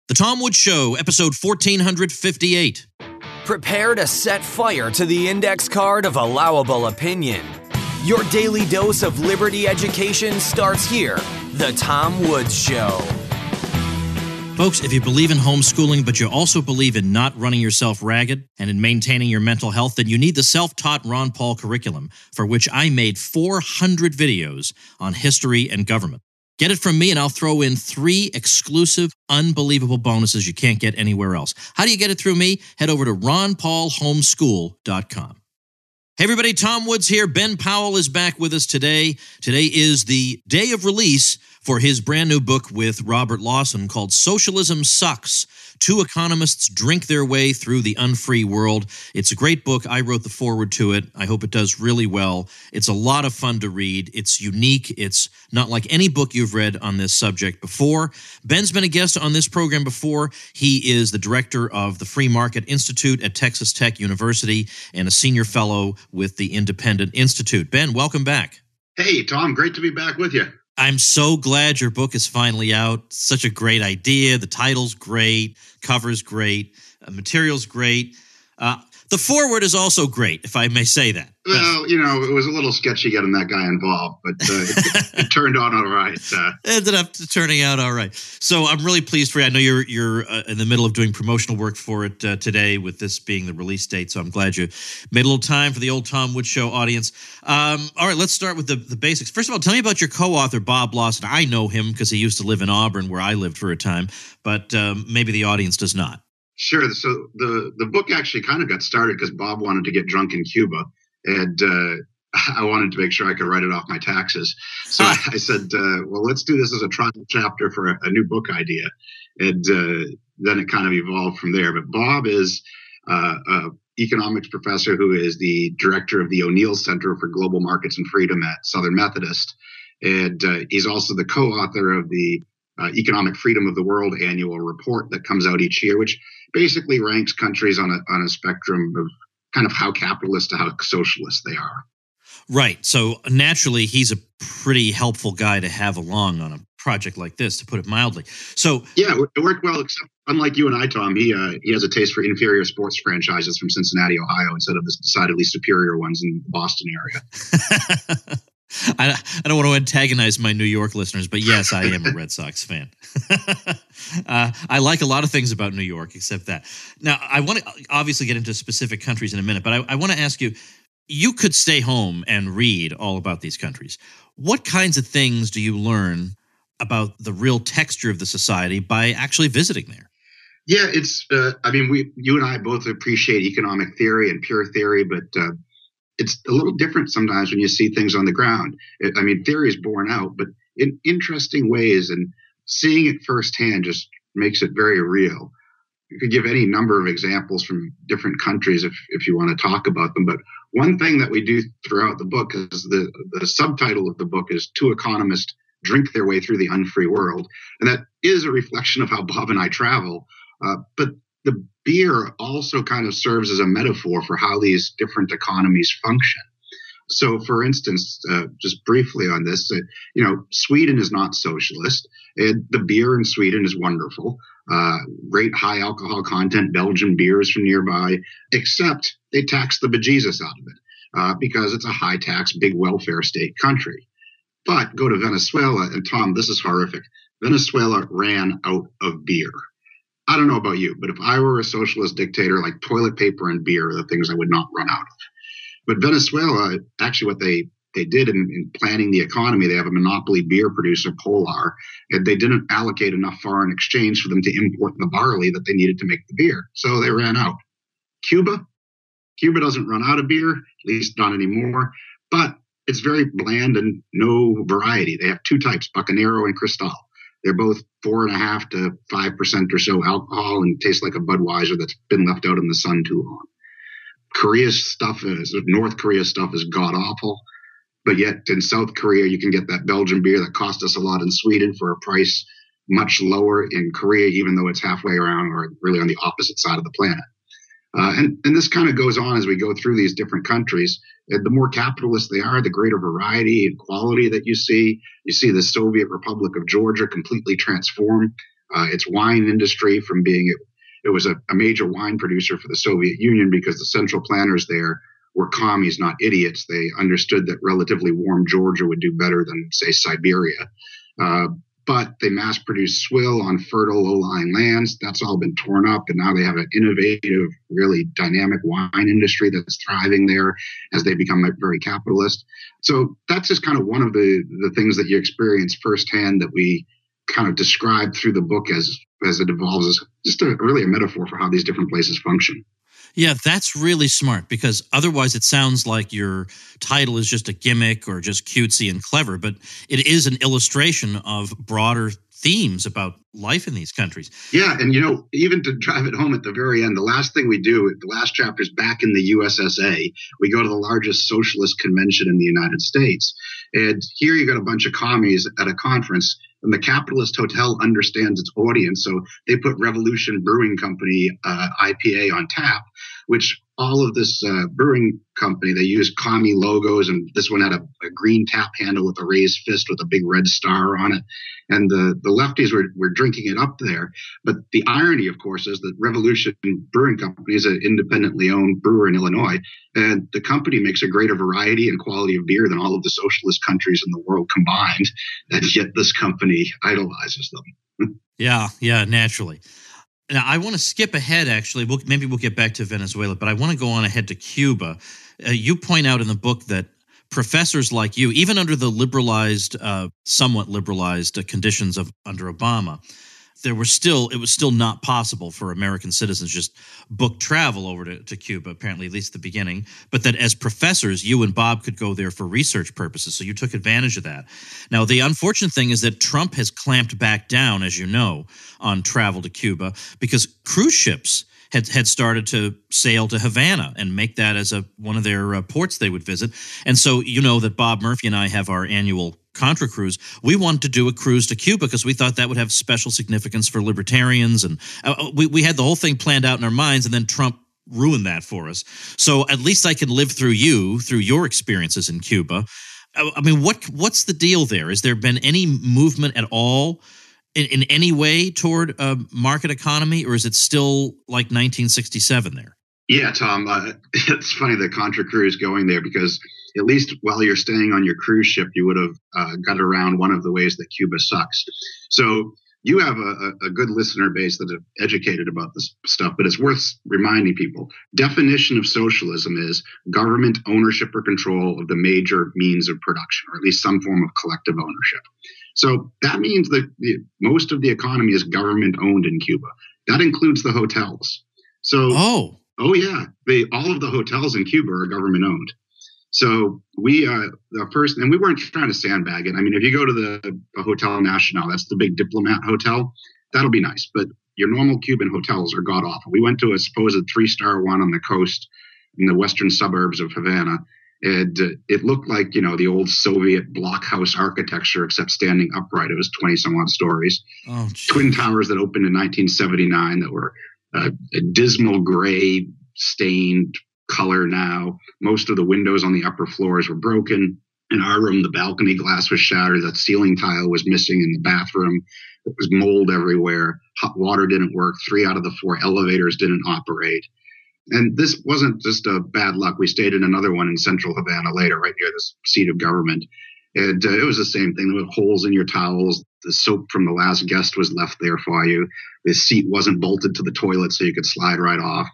The Tom Woods Show, episode 1458. Prepare to set fire to the index card of allowable opinion. Your daily dose of liberty education starts here. The Tom Woods Show. Folks, if you believe in homeschooling, but you also believe in not running yourself ragged and in maintaining your mental health, then you need the self-taught Ron Paul curriculum, for which I made 400 videos on history and government. Get it from me, and I'll throw in 3 exclusive, unbelievable bonuses you can't get anywhere else. How do you get it through me? Head over to ronpaulhomeschool.com. Hey, everybody, Tom Woods here. Ben Powell is back with us today. Today is the day of release for his brand new book with Robert Lawson called Socialism Sucks. 2 economists drink their way through the unfree world. It's a great book. I wrote the foreword to it. I hope it does really well. It's a lot of fun to read. It's unique. It's not like any book you've read on this subject before. Ben's been a guest on this program before. He is the director of the Free Market Institute at Texas Tech University and a senior fellow with the Independent Institute. Ben, welcome back. Hey, Tom. Great to be back with you. I'm so glad your book is finally out. Such a great idea. The title's great. Cover's great. Material's great. The foreword is also great, if I may say that. Well, it was a little sketchy getting that guy involved, but it turned out all right. Ended up turning out all right. So I'm really pleased for you. I know you're in the middle of doing promotional work for it today, with this being the release date. So I'm glad you made a little time for the old Tom Woods Show audience. All right, let's start with the basics. First of all, tell me about your co-author, Bob Lawson. I know him because he used to live in Auburn, where I lived for a time, but maybe the audience does not. Sure. So the book actually kind of got started because Bob wanted to get drunk in Cuba, and I wanted to make sure I could write it off my taxes. So I said, well, let's do this as a trial chapter for a new book idea. And then it kind of evolved from there. But Bob is an economics professor who is the director of the O'Neill Center for Global Markets and Freedom at Southern Methodist. And he's also the co-author of the Economic Freedom of the World annual report that comes out each year, which basically ranks countries on a spectrum of kind of how capitalist to how socialist they are. Right. So naturally, he's a pretty helpful guy to have along on a project like this, to put it mildly. So yeah, it worked well, except unlike you and I, Tom, he has a taste for inferior sports franchises from Cincinnati, Ohio, instead of the decidedly superior ones in the Boston area. I don't want to antagonize my New York listeners, but yes, I am a Red Sox fan. I like a lot of things about New York, except that. Now, I want to obviously get into specific countries in a minute, but I want to ask you, you could stay home and read all about these countries. What kinds of things do you learn about the real texture of the society by actually visiting there? Yeah, it's, you and I both appreciate economic theory and pure theory, but it's a little different sometimes when you see things on the ground. Theory is borne out, but in interesting ways, and seeing it firsthand just makes it very real. You could give any number of examples from different countries if you want to talk about them. But one thing that we do throughout the book is the subtitle of the book is 2 economists drink their way through the unfree world. And that is a reflection of how Bob and I travel. But the beer also kind of serves as a metaphor for how these different economies function. So, for instance, just briefly on this, Sweden is not socialist, and the beer in Sweden is wonderful. Great high alcohol content, Belgian beers from nearby, except they tax the bejesus out of it because it's a high tax, big welfare state country. But go to Venezuela, and Tom, this is horrific. Venezuela ran out of beer. I don't know about you, but if I were a socialist dictator, like toilet paper and beer are the things I would not run out of. But Venezuela, actually what they did in planning the economy, they have a monopoly beer producer, Polar, and they didn't allocate enough foreign exchange for them to import the barley that they needed to make the beer. So they ran out. Cuba doesn't run out of beer, at least not anymore, but it's very bland and no variety. They have 2 types, Bucanero and Cristal. They're both 4.5% to 5% or so alcohol and taste like a Budweiser that's been left out in the sun too long. North Korea's stuff is god awful, but yet in South Korea you can get that Belgian beer that cost us a lot in Sweden for a price much lower in Korea, even though it's halfway around or really on the opposite side of the planet. And this kind of goes on as we go through these different countries. The more capitalist they are, the greater variety and quality that you see. You see the Soviet Republic of Georgia completely transform its wine industry from being it was a major wine producer for the Soviet Union because the central planners there were commies, not idiots. They understood that relatively warm Georgia would do better than, say, Siberia. But they mass-produced swill on fertile, low-lying lands. That's all been torn up, and now they have an innovative, really dynamic wine industry that's thriving there as they become very capitalist. So that's just kind of one of the things that you experience firsthand that we kind of describe through the book as it evolves, as just really a metaphor for how these different places function. Yeah, that's really smart, because otherwise it sounds like your title is just a gimmick or just cutesy and clever, but it is an illustration of broader themes about life in these countries. Yeah, and even to drive it home at the very end, the last thing we do, the last chapter is back in the USSA. We go to the largest socialist convention in the United States. And here you got a bunch of commies at a conference, and the capitalist hotel understands its audience. So they put Revolution Brewing Company IPA on tap, which all of this brewing company, they use commie logos, and this one had a green tap handle with a raised fist with a big red star on it. And the lefties were drinking it up there. But the irony, of course, is that Revolution Brewing Company is an independently owned brewer in Illinois, and the company makes a greater variety and quality of beer than all of the socialist countries in the world combined, and yet this company idolizes them. Yeah, naturally. Now, I want to skip ahead, actually. Maybe we'll get back to Venezuela, but I want to go on ahead to Cuba. You point out in the book that professors like you, even under the somewhat liberalized conditions under Obama, it was still not possible for American citizens just book travel over to Cuba, apparently, at least the beginning, but that as professors, you and Bob could go there for research purposes, so you took advantage of that. Now, the unfortunate thing is that Trump has clamped back down, as you know, on travel to Cuba, because cruise ships had started to sail to Havana and make that as one of their ports they would visit. And so you know that Bob Murphy and I have our annual Contra cruise. We wanted to do a cruise to Cuba because we thought that would have special significance for libertarians. And we had the whole thing planned out in our minds, and then Trump ruined that for us. So at least I can live through your experiences in Cuba. I mean, what's the deal there? Has there been any movement at all in any way toward a market economy, or is it still like 1967 there? Yeah, Tom, it's funny the Contra cruise going there, because at least while you're staying on your cruise ship, you would have got around one of the ways that Cuba sucks. So you have a good listener base that are educated about this stuff, but it's worth reminding people. Definition of socialism is government ownership or control of the major means of production, or at least some form of collective ownership. So that means that most of the economy is government owned in Cuba. That includes the hotels. So, oh yeah, all of the hotels in Cuba are government owned. So we weren't trying to sandbag it. I mean, if you go to the Hotel Nacional, that's the big diplomat hotel, that'll be nice. But your normal Cuban hotels are god awful. We went to a supposed 3-star one on the coast in the western suburbs of Havana. And it looked like, the old Soviet blockhouse architecture, except standing upright. It was 20 some odd stories. Oh, Twin towers that opened in 1979 that were a dismal gray stained color now. Most of the windows on the upper floors were broken. In our room, the balcony glass was shattered. The ceiling tile was missing in the bathroom. There was mold everywhere. Hot water didn't work. 3 out of the 4 elevators didn't operate. And this wasn't just a bad luck. We stayed in another one in central Havana later, right near the seat of government. And it was the same thing. There were holes in your towels. The soap from the last guest was left there for you. The seat wasn't bolted to the toilet so you could slide right off.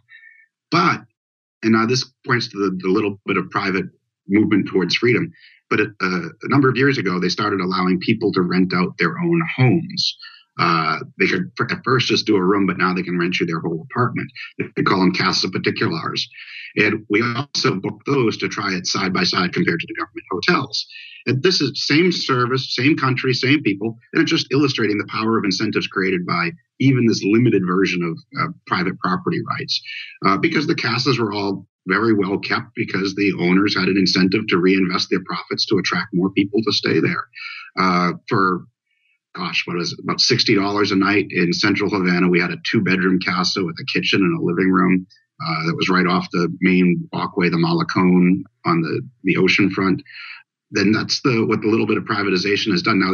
But, and now this points to the little bit of private movement towards freedom. But a number of years ago, they started allowing people to rent out their own homes. They could at first just do a room, but now they can rent you their whole apartment. They call them casa particulars. And we also booked those to try it side by side compared to the government hotels. And this is same service, same country, same people, and it's just illustrating the power of incentives created by even this limited version of private property rights. Because the casas were all very well kept because the owners had an incentive to reinvest their profits to attract more people to stay there. For what was it, about $60 a night in central Havana, we had a 2-bedroom casa with a kitchen and a living room that was right off the main walkway, the Malecón, on the ocean front. Then that's what the little bit of privatization has done. Now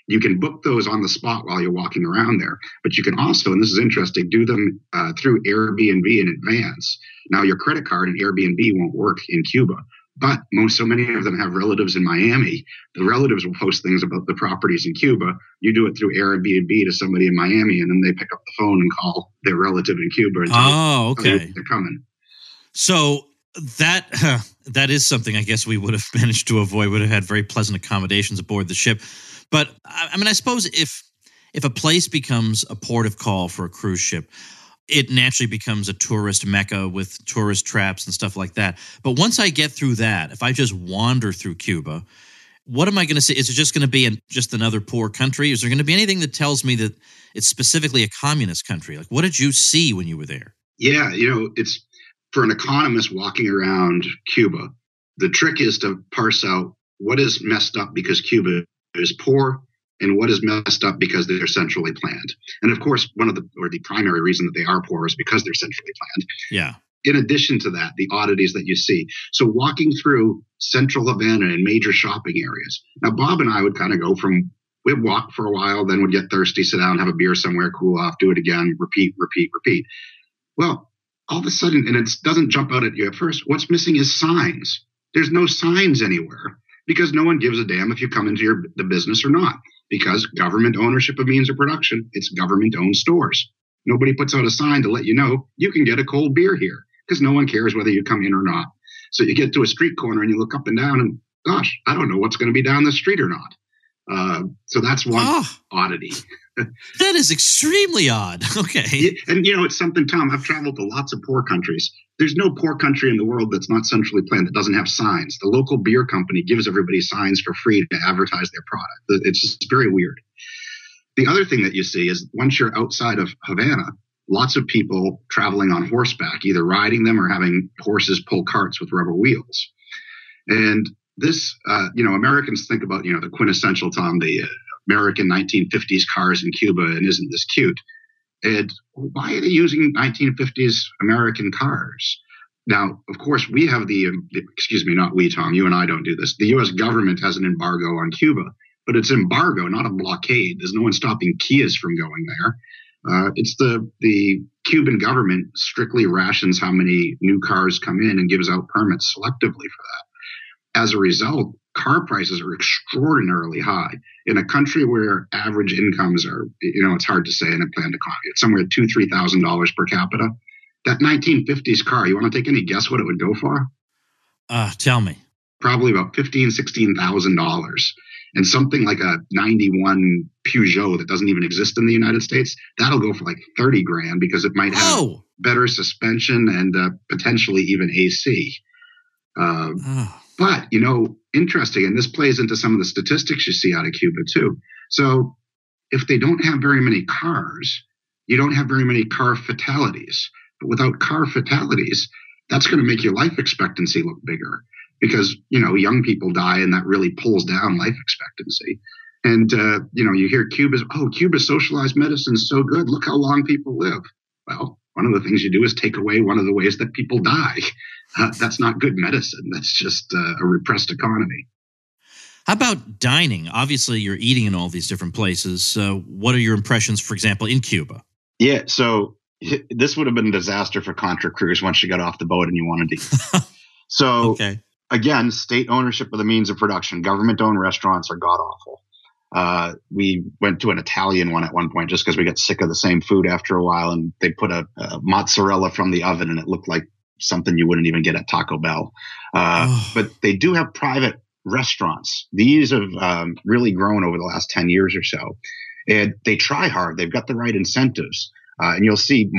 You can book those on the spot while you're walking around there, but you can also, and this is interesting, do them through Airbnb in advance. Now, your credit card and Airbnb won't work in Cuba, but so many of them have relatives in Miami. The relatives will post things about the properties in Cuba. You do it through Airbnb to somebody in Miami, and then they pick up the phone and call their relative in Cuba and tell them they're coming. So that is something I guess we would have managed to avoid. Would have had very pleasant accommodations aboard the ship. But I mean, I suppose if a place becomes a port of call for a cruise ship, it naturally becomes a tourist mecca with tourist traps and stuff like that. But once I get through that, if I just wander through Cuba, what am I going to see? Is it just going to be just another poor country? Is there going to be anything that tells me that it's specifically a communist country? Like, what did you see when you were there? Yeah, it's for an economist walking around Cuba, the trick is to parse out what is messed up because Cuba is poor and what is messed up because they're centrally planned. And of course, the primary reason that they are poor is because they're centrally planned. Yeah. In addition to that, the oddities that you see. So walking through central Havana and major shopping areas. Now, Bob and I would kind of we'd walk for a while, then we'd get thirsty, sit down, have a beer somewhere, cool off, do it again, repeat. Well, all of a sudden, and it doesn't jump out at you at first, what's missing is signs. There's no signs anywhere because no one gives a damn if you come into the business or not, because government ownership of means of production, it's government-owned stores. Nobody puts out a sign to let you know you can get a cold beer here because no one cares whether you come in or not. So you get to a street corner and you look up and down and, gosh, I don't know what's going to be down the street or not. So that's one oddity. That is extremely odd. Okay. And, it's something, Tom, I've traveled to lots of poor countries. There's no poor country in the world that's not centrally planned, that doesn't have signs. The local beer company gives everybody signs for free to advertise their product. It's just very weird. The other thing that you see is once you're outside of Havana, lots of people traveling on horseback, either riding them or having horses pull carts with rubber wheels. And this, Americans think about, the quintessential, Tom, the American 1950s cars in Cuba, and isn't this cute? And why are they using 1950s American cars? Now, of course, we have not we, Tom, you and I don't do this. The U.S. government has an embargo on Cuba, but it's embargo, not a blockade. There's no one stopping Kias from going there. It's the Cuban government strictly rations how many new cars come in and gives out permits selectively for that. As a result, car prices are extraordinarily high in a country where average incomes are, it's hard to say in a planned economy. It's somewhere $2,000-$3,000 per capita. That 1950s car, you want to take any guess what it would go for? Tell me. Probably about $15,000-$16,000. And something like a 91 Peugeot that doesn't even exist in the United States, that'll go for like $30,000 because it might have better suspension and potentially even AC. But, interesting, and this plays into some of the statistics you see out of Cuba too. So if they don't have very many cars, you don't have very many car fatalities. But without car fatalities, that's going to make your life expectancy look bigger because, young people die and that really pulls down life expectancy. And, you hear Cuba's socialized medicine is so good. Look how long people live. Well, one of the things you do is take away one of the ways that people die. That's not good medicine. That's just a repressed economy. How about dining? Obviously, you're eating in all these different places. What are your impressions, for example, in Cuba? Yeah, so this would have been a disaster for Contra Cruise once you got off the boat and you wanted to eat. So, Again, state ownership of the means of production. Government-owned restaurants are god-awful. We went to an Italian one at one point just because we got sick of the same food after a while, and they put a mozzarella from the oven, and it looked like something you wouldn't even get at Taco Bell. But they do have private restaurants. These have really grown over the last 10 years or so. And they try hard. They've got the right incentives. And you'll see,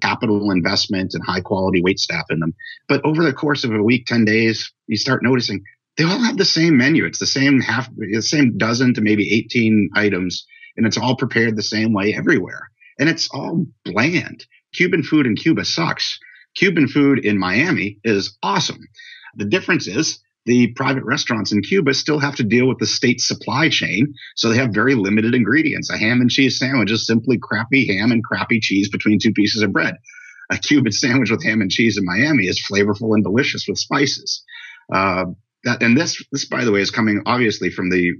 capital investment and high quality wait staff in them. But over the course of a week, 10 days, you start noticing they all have the same menu. It's the same dozen to maybe 18 items, and it's all prepared the same way everywhere. And it's all bland. Cuban food in Cuba sucks. Cuban food in Miami is awesome. The difference is the private restaurants in Cuba still have to deal with the state supply chain, so they have very limited ingredients. A ham and cheese sandwich is simply crappy ham and crappy cheese between two pieces of bread. A Cuban sandwich with ham and cheese in Miami is flavorful and delicious with spices. this, by the way, is coming obviously from the,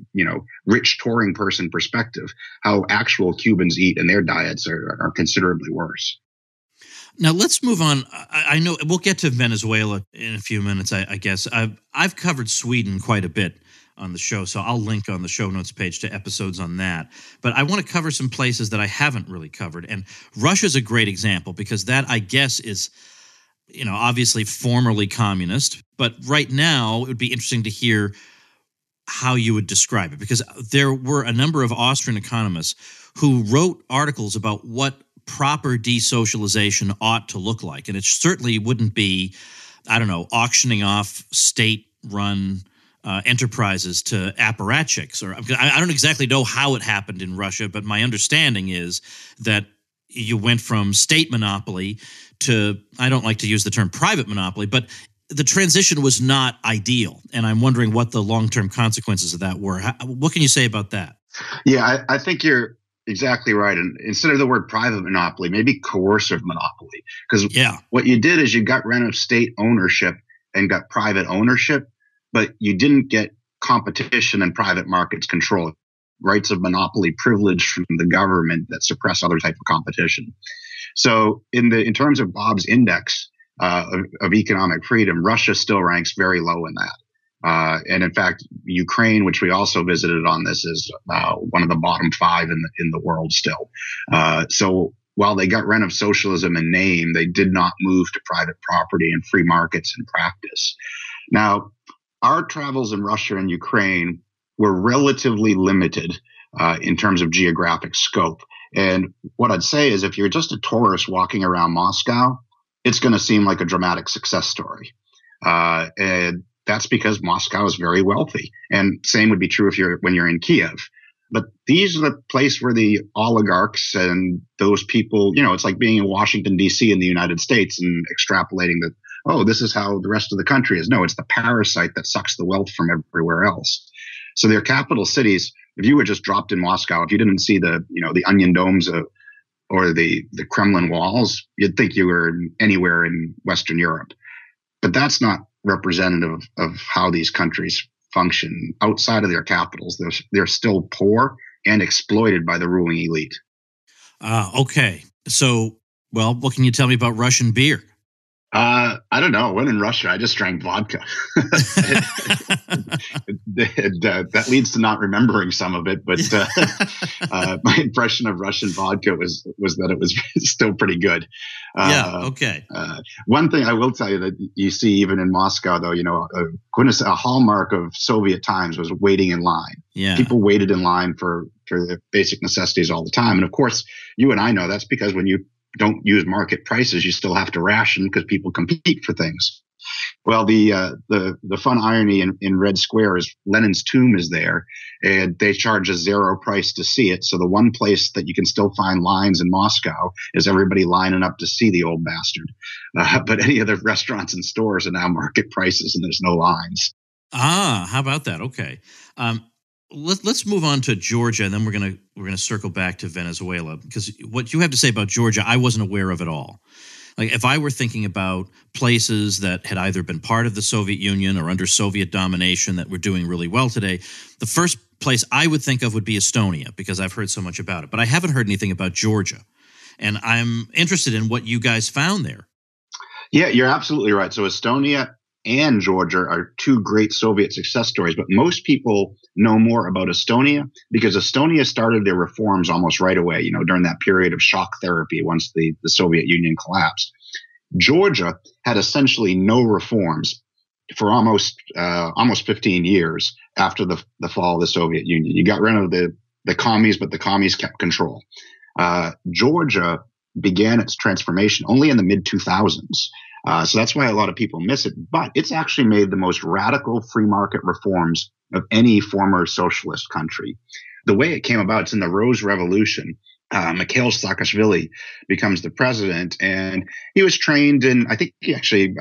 rich touring person perspective. How actual Cubans eat and their diets are considerably worse. Now let's move on. I know we'll get to Venezuela in a few minutes. I guess I've covered Sweden quite a bit on the show, so I'll link on the show notes page to episodes on that. But I want to cover some places that I haven't really covered, and Russia's a great example because that, I guess, is, obviously formerly communist, but right now it would be interesting to hear how you would describe it, because there were a number of Austrian economists who wrote articles about what proper desocialization ought to look like. And it certainly wouldn't be, auctioning off state-run enterprises to apparatchiks. I don't exactly know how it happened in Russia, but my understanding is that you went from state monopoly to, I don't like to use the term private monopoly, but the transition was not ideal. And I'm wondering what the long-term consequences of that were. What can you say about that? Yeah, I think you're exactly right. And instead of the word private monopoly, maybe coercive monopoly. Because what you did is you got rid of state ownership and got private ownership, but you didn't get competition and private markets control. Rights of monopoly privilege from the government that suppress other type of competition. So in terms of Bob's index of economic freedom, Russia still ranks very low in that. And in fact, Ukraine, which we also visited on this, is one of the bottom 5 in the world still. So while they got rid of socialism in name, they did not move to private property and free markets in practice. Now, our travels in Russia and Ukraine were relatively limited in terms of geographic scope. And what I'd say is if you're just a tourist walking around Moscow, it's going to seem like a dramatic success story. And that's because Moscow is very wealthy. And same would be true when you're in Kiev. But these are the place where the oligarchs and those people, it's like being in Washington, D.C. in the United States and extrapolating that, this is how the rest of the country is. No, it's the parasite that sucks the wealth from everywhere else. So their capital cities, if you were just dropped in Moscow, if you didn't see the onion domes or the Kremlin walls, you'd think you were anywhere in Western Europe. But that's not representative of how these countries function outside of their capitals. They're still poor and exploited by the ruling elite. Okay. So, what can you tell me about Russian beer? I don't know. When in Russia, I just drank vodka. That leads to not remembering some of it, but my impression of Russian vodka was that it was still pretty good. Okay. One thing I will tell you that you see even in Moscow, though, a hallmark of Soviet times was waiting in line. Yeah. People waited in line for the basic necessities all the time. And of course, you and I know that's because when you don't use market prices, you still have to ration because people compete for things. Well, the fun irony in Red Square is Lenin's tomb is there, and they charge a zero price to see it. So the one place that you can still find lines in Moscow is everybody lining up to see the old bastard. But any of the restaurants and stores are now market prices, and there's no lines. How about that? Okay. Let's move on to Georgia, and then we're gonna circle back to Venezuela, because what you have to say about Georgia, I wasn't aware of at all. Like, if I were thinking about places that had either been part of the Soviet Union or under Soviet domination that were doing really well today, the first place I would think of would be Estonia, because I've heard so much about it. But I haven't heard anything about Georgia, and I'm interested in what you guys found there. Yeah, you're absolutely right. So Estonia and Georgia are two great Soviet success stories, but most people know more about Estonia because Estonia started their reforms almost right away, during that period of shock therapy once the Soviet Union collapsed. Georgia had essentially no reforms for almost 15 years after the fall of the Soviet Union. You got rid of the commies, but the commies kept control. Georgia began its transformation only in the mid-2000s. So that's why a lot of people miss it. But it's actually made the most radical free market reforms of any former socialist country. The way it came about, it's in the Rose Revolution. Mikhail Saakashvili becomes the president, and he was trained in, I think he actually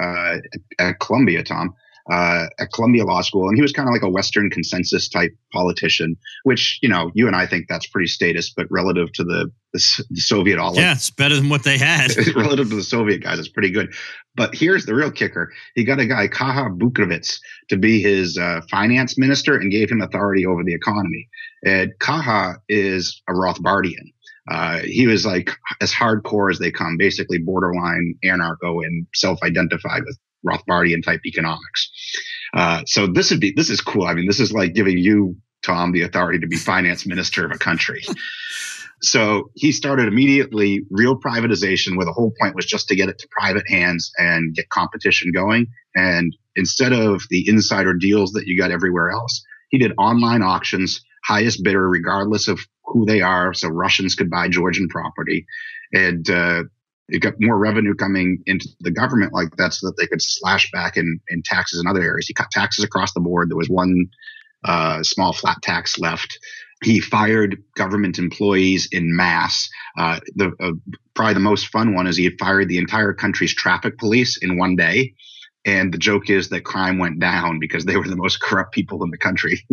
at Columbia, Tom. at Columbia Law School, and he was kind of like a Western consensus type politician, which, you and I think that's pretty status, but relative to the Soviet oligarchy. Yeah, it's better than what they had. Relative to the Soviet guys, it's pretty good. But here's the real kicker. He got a guy, Kaha Bukovitz, to be his finance minister and gave him authority over the economy. And Kaha is a Rothbardian. He was like as hardcore as they come, basically borderline anarcho and self-identified with Rothbardian type economics. So this is cool. I mean, this is like giving you, Tom, the authority to be finance minister of a country. So he started immediately real privatization, where the whole point was just to get it to private hands and get competition going. And instead of the insider deals that you got everywhere else, he did online auctions, highest bidder, regardless of who they are. So Russians could buy Georgian property, and it got more revenue coming into the government like that, so that they could slash back in taxes in other areas. He cut taxes across the board. There was one small flat tax left. He fired government employees in mass. Probably the most fun one is he had fired the entire country's traffic police in one day. And the joke is that crime went down because they were the most corrupt people in the country.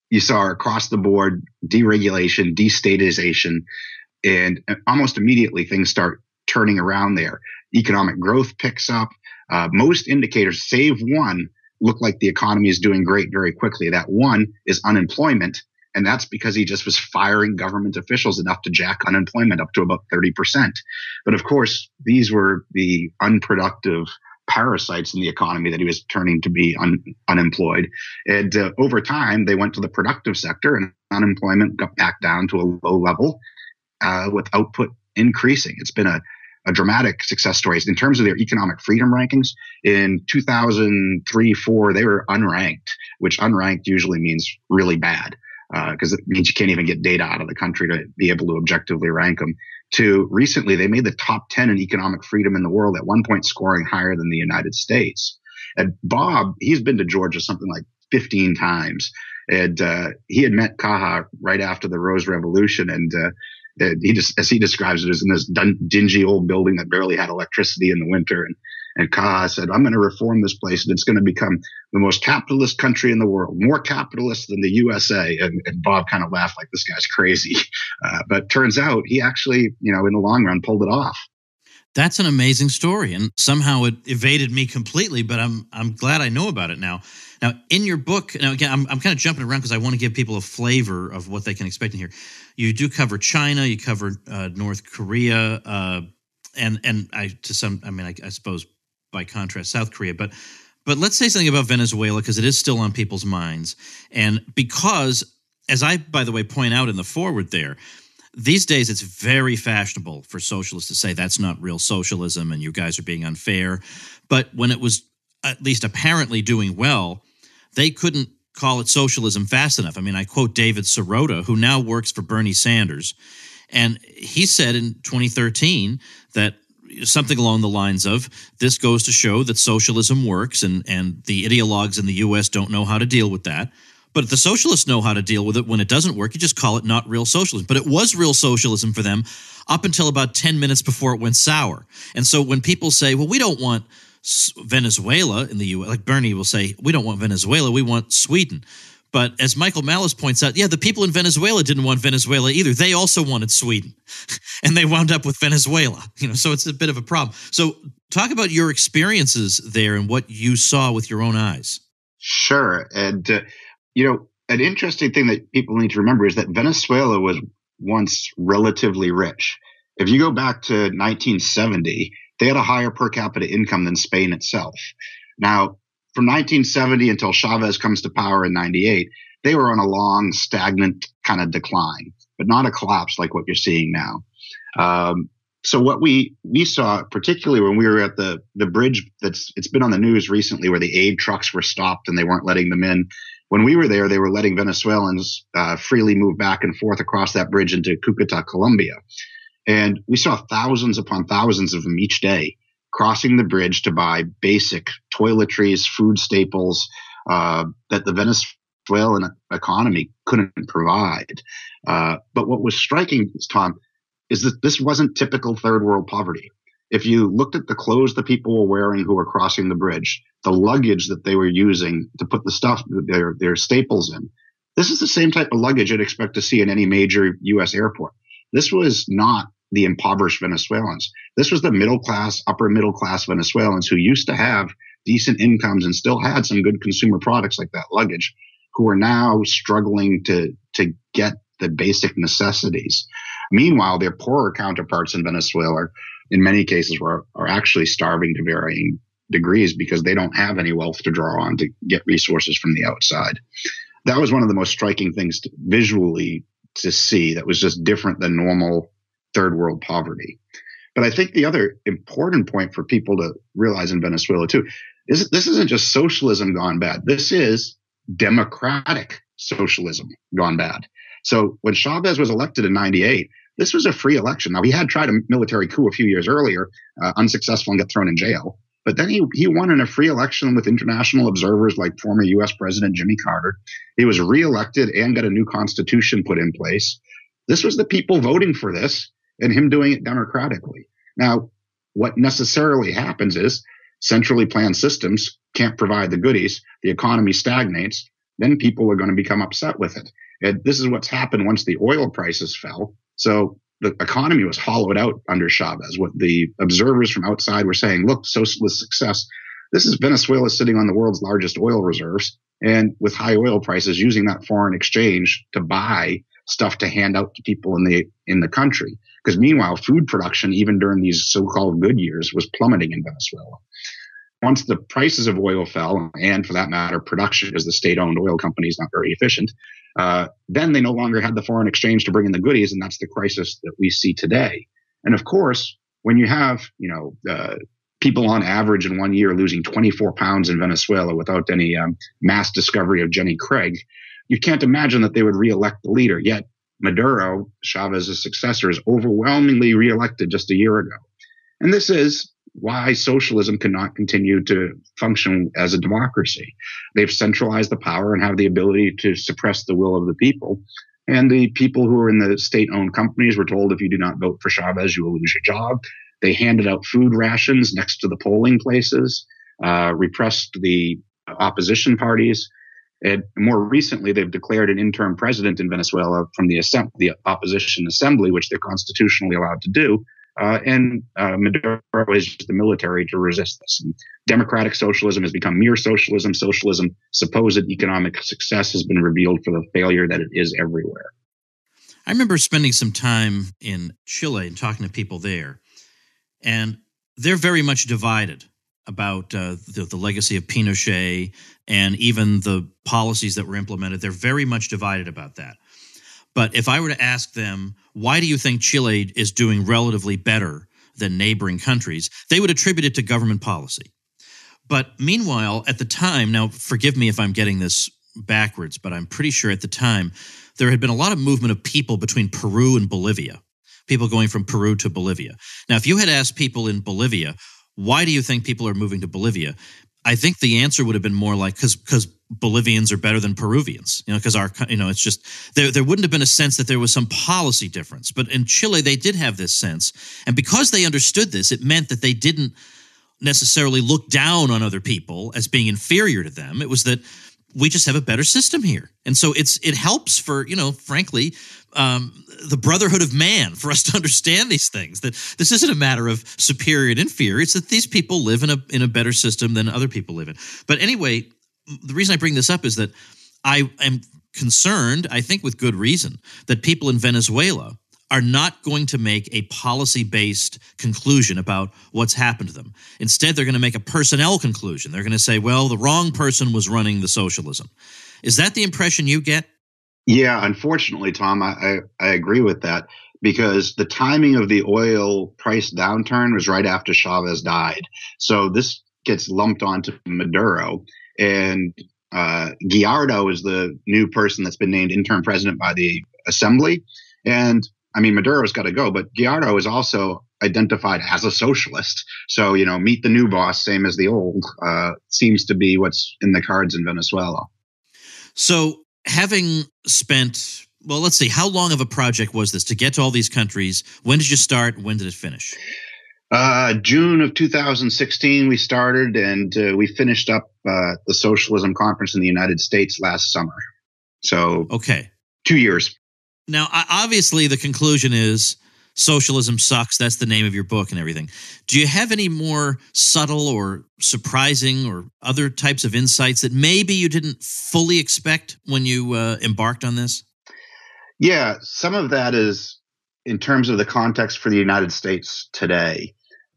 You saw across the board deregulation, destatization, and almost immediately things start turning around there. Economic growth picks up. Most indicators, save one, look like the economy is doing great very quickly. That one is unemployment, and that's because he just was firing government officials enough to jack unemployment up to about 30%. But of course, these were the unproductive parasites in the economy that he was turning to be unemployed. And over time, they went to the productive sector, and unemployment got back down to a low level with output increasing. It's been a dramatic success story. In terms of their economic freedom rankings, in 2003-4, they were unranked, which unranked usually means really bad, because it means you can't even get data out of the country to be able to objectively rank them. To recently, they made the top 10 in economic freedom in the world, at one point scoring higher than the United States. And Bob, he's been to Georgia something like 15 times. And he had met Kaha right after the Rose Revolution, and he just, as he describes it, is in this dingy old building that barely had electricity in the winter. And Kaha said, I'm going to reform this place, and it's going to become the most capitalist country in the world, more capitalist than the USA. And Bob kind of laughed like, this guy's crazy. But turns out he actually, in the long run, pulled it off. That's an amazing story, and somehow it evaded me completely, but I'm glad I know about it now. Now, in your book, now again, I'm kind of jumping around because I want to give people a flavor of what they can expect in here. You do cover China, you cover North Korea, and I suppose by contrast, South Korea. But let's say something about Venezuela, because it is still on people's minds, and because, as I, by the way, point out in the foreword there, these days, it's very fashionable for socialists to say that's not real socialism and you guys are being unfair. But when it was at least apparently doing well, they couldn't call it socialism fast enough. I mean, I quote David Sirota, who now works for Bernie Sanders, and he said in 2013 that something along the lines of, this goes to show that socialism works, and the ideologues in the U.S. don't know how to deal with that. But the socialists know how to deal with it. When it doesn't work, you just call it not real socialism. But it was real socialism for them up until about 10 minutes before it went sour. And so when people say, well, we don't want Venezuela in the U.S., like Bernie will say, we don't want Venezuela, we want Sweden. But as Michael Malice points out, yeah, the people in Venezuela didn't want Venezuela either. They also wanted Sweden. And they wound up with Venezuela. So it's a bit of a problem. So talk about your experiences there and what you saw with your own eyes. Sure. And an interesting thing that people need to remember is that Venezuela was once relatively rich. If you go back to 1970, they had a higher per capita income than Spain itself. Now, from 1970 until Chavez comes to power in 98, they were on a long, stagnant kind of decline, but not a collapse like what you're seeing now. So what we saw, particularly when we were at the bridge it's been on the news recently, where the aid trucks were stopped and they weren't letting them in. When we were there, they were letting Venezuelans freely move back and forth across that bridge into Cuba, Colombia. And we saw thousands upon thousands of them each day crossing the bridge to buy basic toiletries, food staples that the Venezuelan economy couldn't provide. But what was striking, Tom, is that this wasn't typical third world poverty. if you looked at the clothes that people were wearing who were crossing the bridge, the luggage that they were using to put the stuff, their staples in, this is the same type of luggage you'd expect to see in any major U.S. airport. This was not the impoverished Venezuelans. This was the middle class, upper middle class Venezuelans who used to have decent incomes and still had some good consumer products like that luggage, who are now struggling to get the basic necessities. Meanwhile, their poorer counterparts in Venezuela, in many cases, are actually starving to varying degrees because they don't have any wealth to draw on to get resources from the outside. That was one of the most striking things visually to see that was just different than normal third world poverty. But I think the other important point for people to realize in Venezuela too is this isn't just socialism gone bad. This is democratic socialism gone bad. So when Chavez was elected in 98, this was a free election. Now, he had tried a military coup a few years earlier, unsuccessful, and got thrown in jail. But then he won in a free election with international observers like former U.S. President Jimmy Carter. He was reelected and got a new constitution put in place. This was the people voting for this and him doing it democratically. Now, what necessarily happens is centrally planned systems can't provide the goodies. The economy stagnates. Then people are going to become upset with it. And this is what's happened once the oil prices fell. So the economy was hollowed out under Chavez. What the observers from outside were saying, look, socialist success. This is Venezuela sitting on the world's largest oil reserves, and with high oil prices, using that foreign exchange to buy stuff to hand out to people in the country. Because meanwhile, food production, even during these so-called good years, was plummeting in Venezuela. Once the prices of oil fell, and for that matter, production, because the state-owned oil company is not very efficient, then they no longer had the foreign exchange to bring in the goodies, and that's the crisis that we see today. And of course, when you have, people on average in 1 year losing 24 pounds in Venezuela without any mass discovery of Jenny Craig, you can't imagine that they would reelect the leader. Yet Maduro, Chavez's successor, is overwhelmingly reelected just a year ago. And this is why socialism cannot continue to function as a democracy. They've centralized the power and have the ability to suppress the will of the people. And the people who are in the state-owned companies were told, if you do not vote for Chavez, you will lose your job. They handed out food rations next to the polling places, repressed the opposition parties. And more recently, they've declared an interim president in Venezuela from the opposition assembly, which they're constitutionally allowed to do. And Maduro has used the military to resist this. And democratic socialism has become mere socialism. Socialism, supposed economic success, has been revealed for the failure that it is everywhere. I remember spending some time in Chile and talking to people there, and they're very much divided about the legacy of Pinochet and even the policies that were implemented. They're very much divided about that. But if I were to ask them, why do you think Chile is doing relatively better than neighboring countries, they would attribute it to government policy. But meanwhile, at the time, now forgive me if I'm getting this backwards, but I'm pretty sure at the time there had been a lot of movement of people between Peru and Bolivia, people going from Peru to Bolivia. Now, if you had asked people in Bolivia, why do you think people are moving to Bolivia? I think the answer would have been more like, because Bolivians are better than Peruvians, because it's just, there wouldn't have been a sense that there was some policy difference. But in Chile, they did have this sense. And because they understood this, it meant that they didn't necessarily look down on other people as being inferior to them. It was that we just have a better system here. And so it helps for, frankly, the brotherhood of man, for us to understand these things, that this isn't a matter of superior and inferior. It's that these people live in a better system than other people live in. But anyway, the reason I bring this up is that I am concerned, I think with good reason, that people in Venezuela are not going to make a policy-based conclusion about what's happened to them. Instead, they're going to make a personnel conclusion. They're going to say, well, the wrong person was running the socialism. Is that the impression you get? Yeah, unfortunately, Tom, I agree with that, because the timing of the oil price downturn was right after Chavez died. So this gets lumped onto Maduro. And Guaidó is the new person that's been named interim president by the assembly. And Maduro's got to go, but Guaidó is also identified as a socialist. So, meet the new boss, same as the old, seems to be what's in the cards in Venezuela. So having spent, well, let's see, how long of a project was this to get to all these countries? When did you start? When did it finish? June of 2016, we started, and we finished up the Socialism Conference in the United States last summer. So, okay, 2 years. Now, obviously, the conclusion is socialism sucks. That's the name of your book and everything. Do you have any more subtle or surprising or other types of insights that maybe you didn't fully expect when you embarked on this? Yeah, some of that is in terms of the context for the United States today,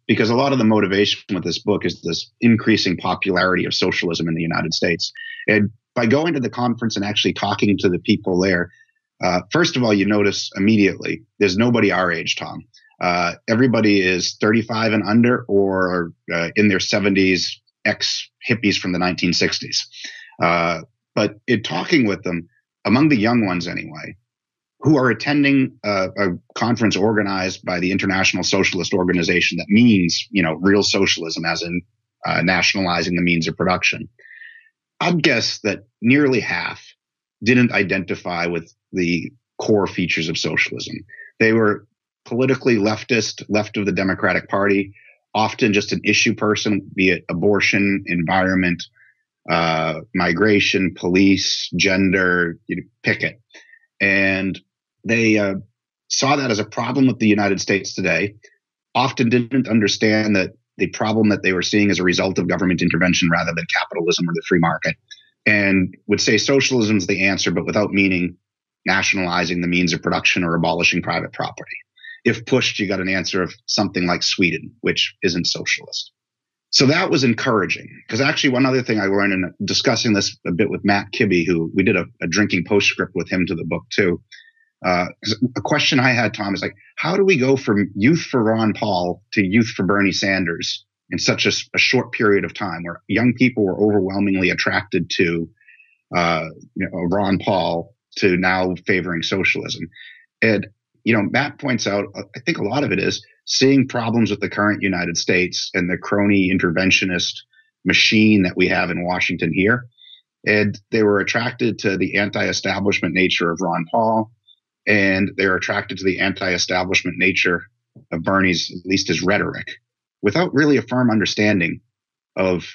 because a lot of the motivation with this book is this increasing popularity of socialism in the United States. And by going to the conference and actually talking to the people there, first of all, you notice immediately there's nobody our age, Tom. Everybody is 35 and under or in their 70s, ex-hippies from the 1960s. But in talking with them, among the young ones anyway, who are attending a conference organized by the International Socialist Organization that means, real socialism, as in nationalizing the means of production, I'd guess that nearly half didn't identify with the core features of socialism. They were politically leftist, left of the Democratic Party, often just an issue person, be it abortion, environment, migration, police, gender, pick it. And they saw that as a problem with the United States today, often didn't understand that the problem that they were seeing as a result of government intervention rather than capitalism or the free market, and would say socialism is the answer, but without meaning nationalizing the means of production or abolishing private property. If pushed, you got an answer of something like Sweden, which isn't socialist. So that was encouraging, because actually one other thing I learned in discussing this a bit with Matt Kibbe, who we did a drinking postscript with him to the book too. A question I had, Tom, is like, how do we go from youth for Ron Paul to youth for Bernie Sanders in such a short period of time, where young people were overwhelmingly attracted to Ron Paul to now favoring socialism? And Matt points out, I think a lot of it is seeing problems with the current United States and the crony interventionist machine that we have in Washington here. And they were attracted to the anti-establishment nature of Ron Paul, and they're attracted to the anti-establishment nature of Bernie's, at least his rhetoric, without really a firm understanding of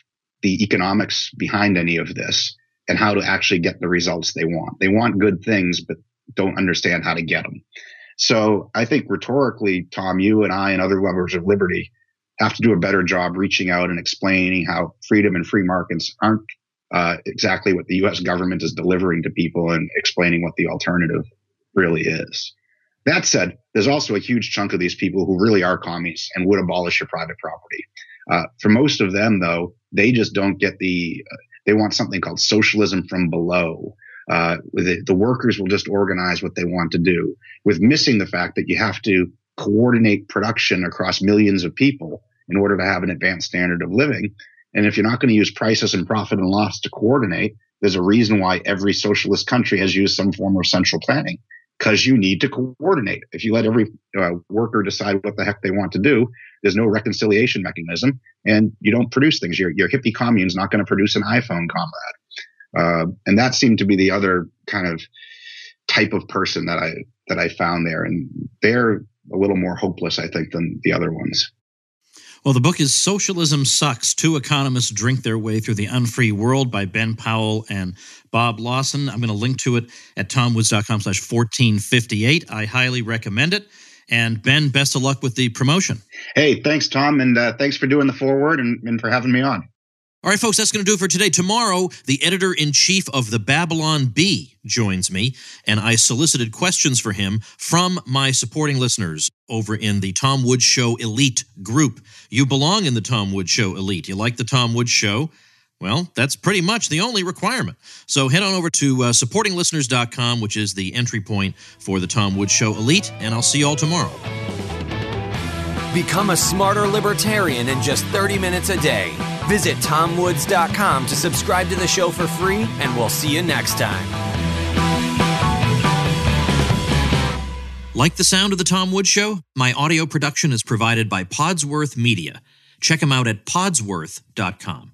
the economics behind any of this and how to actually get the results they want. They want good things, but don't understand how to get them. So I think rhetorically, Tom, you and I and other lovers of liberty have to do a better job reaching out and explaining how freedom and free markets aren't exactly what the U.S. government is delivering to people, and explaining what the alternative really is. That said, there's also a huge chunk of these people who really are commies and would abolish your private property. For most of them, though, they just don't get they want something called socialism from below. The workers will just organize what they want to do, with missing the fact that you have to coordinate production across millions of people in order to have an advanced standard of living. And if you're not going to use prices and profit and loss to coordinate, there's a reason why every socialist country has used some form of central planning, because you need to coordinate. If you let every worker decide what the heck they want to do, there's no reconciliation mechanism, and you don't produce things. Your hippie commune's not going to produce an iPhone, comrade. And that seemed to be the other kind of type of person that I found there, and they're a little more hopeless, I think, than the other ones. Well, the book is Socialism Sucks. Two Economists Drink Their Way Through the Unfree World by Ben Powell and Bob Lawson. I'm going to link to it at tomwoods.com/1458. I highly recommend it. And Ben, best of luck with the promotion. Hey, thanks, Tom, and thanks for doing the foreword and for having me on. All right, folks, that's going to do it for today. Tomorrow, the editor-in-chief of the Babylon Bee joins me, and I solicited questions for him from my supporting listeners over in the Tom Woods Show Elite group. You belong in the Tom Woods Show Elite. You like the Tom Woods Show? Well, that's pretty much the only requirement. So head on over to supportinglisteners.com, which is the entry point for the Tom Woods Show Elite, and I'll see you all tomorrow. Become a smarter libertarian in just 30 minutes a day. Visit TomWoods.com to subscribe to the show for free, and we'll see you next time. Like the sound of the Tom Woods Show? My audio production is provided by Podsworth Media. Check them out at podsworth.com.